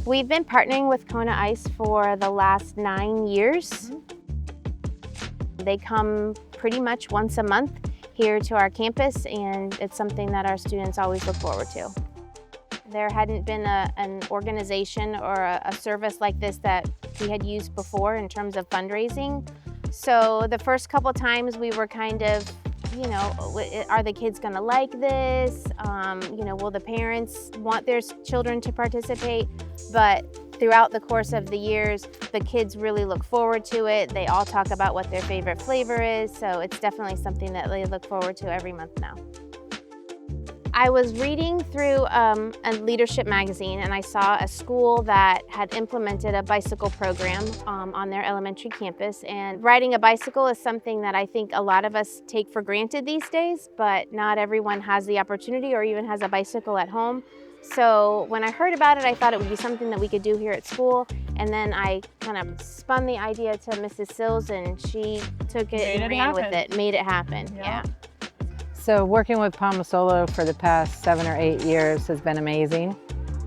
We've been partnering with Kona Ice for the last 9 years. They come pretty much once a month here to our campus, and it's something that our students always look forward to. There hadn't been an organization or a service like this that we had used before in terms of fundraising. So the first couple times we were kind of, are the kids gonna like this? Will the parents want their children to participate? But throughout the course of the years, the kids really look forward to it. They all talk about what their favorite flavor is, so it's definitely something that they look forward to every month now. I was reading through a leadership magazine, and I saw a school that had implemented a bicycle program on their elementary campus. And riding a bicycle is something that I think a lot of us take for granted these days, but not everyone has the opportunity or even has a bicycle at home. So when I heard about it, I thought it would be something that we could do here at school. And then I kind of spun the idea to Mrs. Sills, and she took it and ran with it, made it happen. Yeah. So working with Palmasolo for the past 7 or 8 years has been amazing.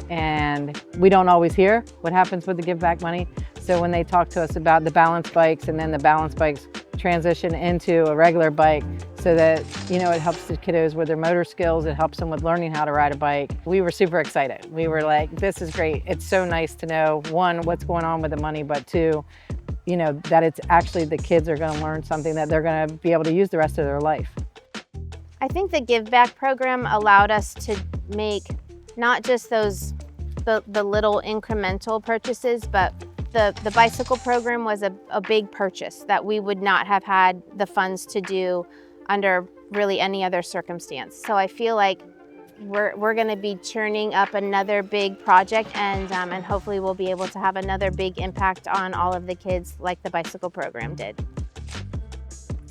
And we don't always hear what happens with the Giveback money. So when they talk to us about the balance bikes, and then the balance bikes transition into a regular bike so that, it helps the kiddos with their motor skills, it helps them with learning how to ride a bike. We were super excited. We were like, this is great. It's so nice to know, one, what's going on with the money, but two, that it's actually the kids are gonna learn something that they're gonna be able to use the rest of their life. I think the Giveback program allowed us to make not just the little incremental purchases, but the bicycle program was a big purchase that we would not have had the funds to do under really any other circumstance. So I feel like we're going to be churning up another big project, and hopefully we'll be able to have another big impact on all of the kids like the bicycle program did.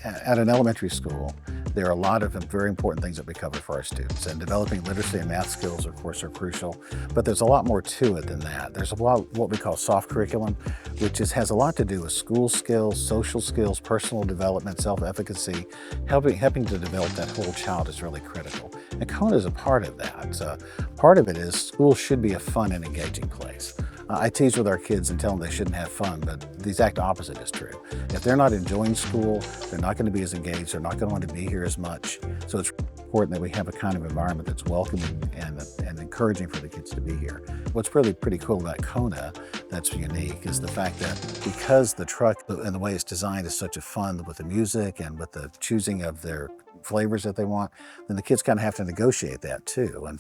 At an elementary school, there are a lot of very important things that we cover for our students, and developing literacy and math skills, of course, are crucial, but there's a lot more to it than that. There's a lot of what we call soft curriculum, which has a lot to do with school skills, social skills, personal development, self-efficacy. Helping to develop that whole child is really critical. And Kona is a part of that. Part of it is school should be a fun and engaging place. I tease with our kids and tell them they shouldn't have fun, but the exact opposite is true. If they're not enjoying school, they're not going to be as engaged, they're not going to want to be here as much. So it's important that we have a kind of environment that's welcoming and encouraging for the kids to be here. What's really pretty cool about Kona that's unique is the fact that because the truck and the way it's designed is such a fun with the music and with the choosing of their flavors that they want, then the kids kind of have to negotiate that too. And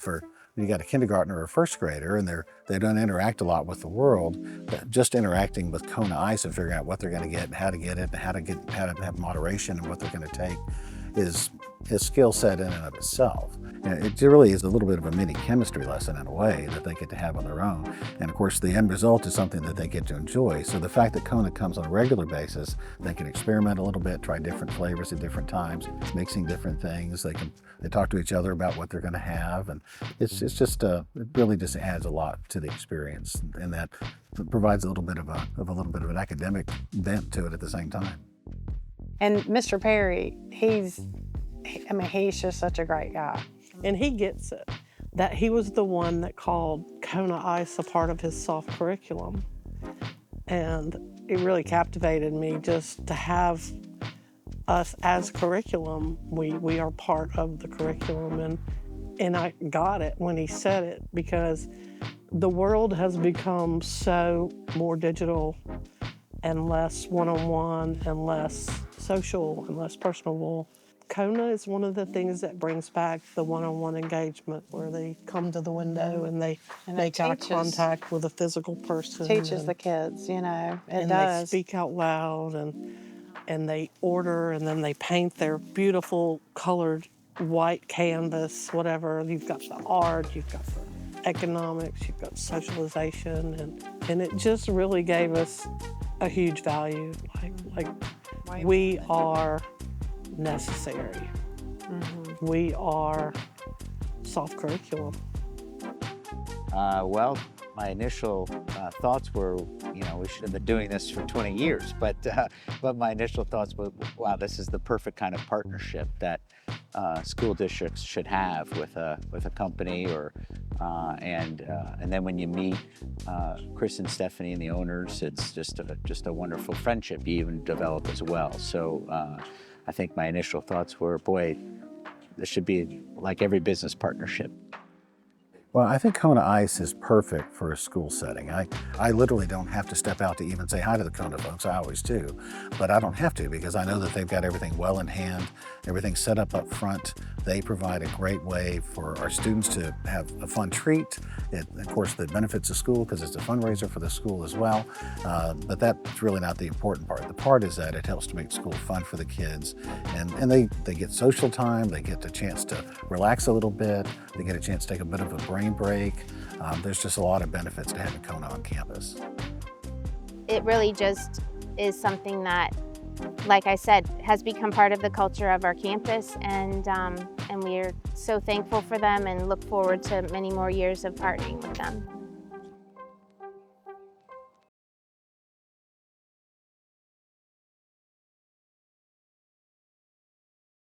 when you got a kindergartner or a first grader and they don't interact a lot with the world, just interacting with Kona Ice and figuring out what they're going to get and how to get it and how to have moderation and what they're going to take is his skill set in and of itself. It really is a little bit of a mini chemistry lesson in a way that they get to have on their own. And of course, the end result is something that they get to enjoy. So the fact that Kona comes on a regular basis, they can experiment a little bit, try different flavors at different times, mixing different things. They talk to each other about what they're going to have, and it really just adds a lot to the experience, and that provides a little bit of an academic bent to it at the same time. And Mr. Perry, he's just such a great guy. And he gets it, that he was the one that called Kona Ice a part of his soft curriculum. And it really captivated me just to have us as curriculum. We are part of the curriculum, and I got it when he said it, because the world has become so more digital and less one-on-one and less social and less personable. Kona is one of the things that brings back the one-on-one engagement, where they come to the window and they make eye contact with a physical person. Teaches the kids, it and does. They speak out loud, and they order, and then they paint their beautiful colored white canvas, whatever. You've got the art, you've got the economics, you've got socialization, and it just really gave us a huge value. Like we are necessary. We are soft curriculum. Well, my initial thoughts were, you know, we should have been doing this for 20 years. But my initial thoughts were, wow, this is the perfect kind of partnership that school districts should have with a company, or and then when you meet Chris and Stephanie and the owners, it's just a wonderful friendship you even develop as well. So I think my initial thoughts were, boy, this should be like every business partnership. Well, I think Kona Ice is perfect for a school setting. I literally don't have to step out to even say hi to the Kona folks. I always do, but I don't have to because I know that they've got everything well in hand, everything set up front. They provide a great way for our students to have a fun treat. Of course, the benefits of school because it's a fundraiser for the school as well, but that's really not the important part. The part is that it helps to make school fun for the kids, and they get social time, they get the chance to relax a little bit, they get a chance to take a bit of a brain break. There's just a lot of benefits to having Kona on campus. It really just is something that, like I said, has become part of the culture of our campus, and we are so thankful for them and look forward to many more years of partnering with them.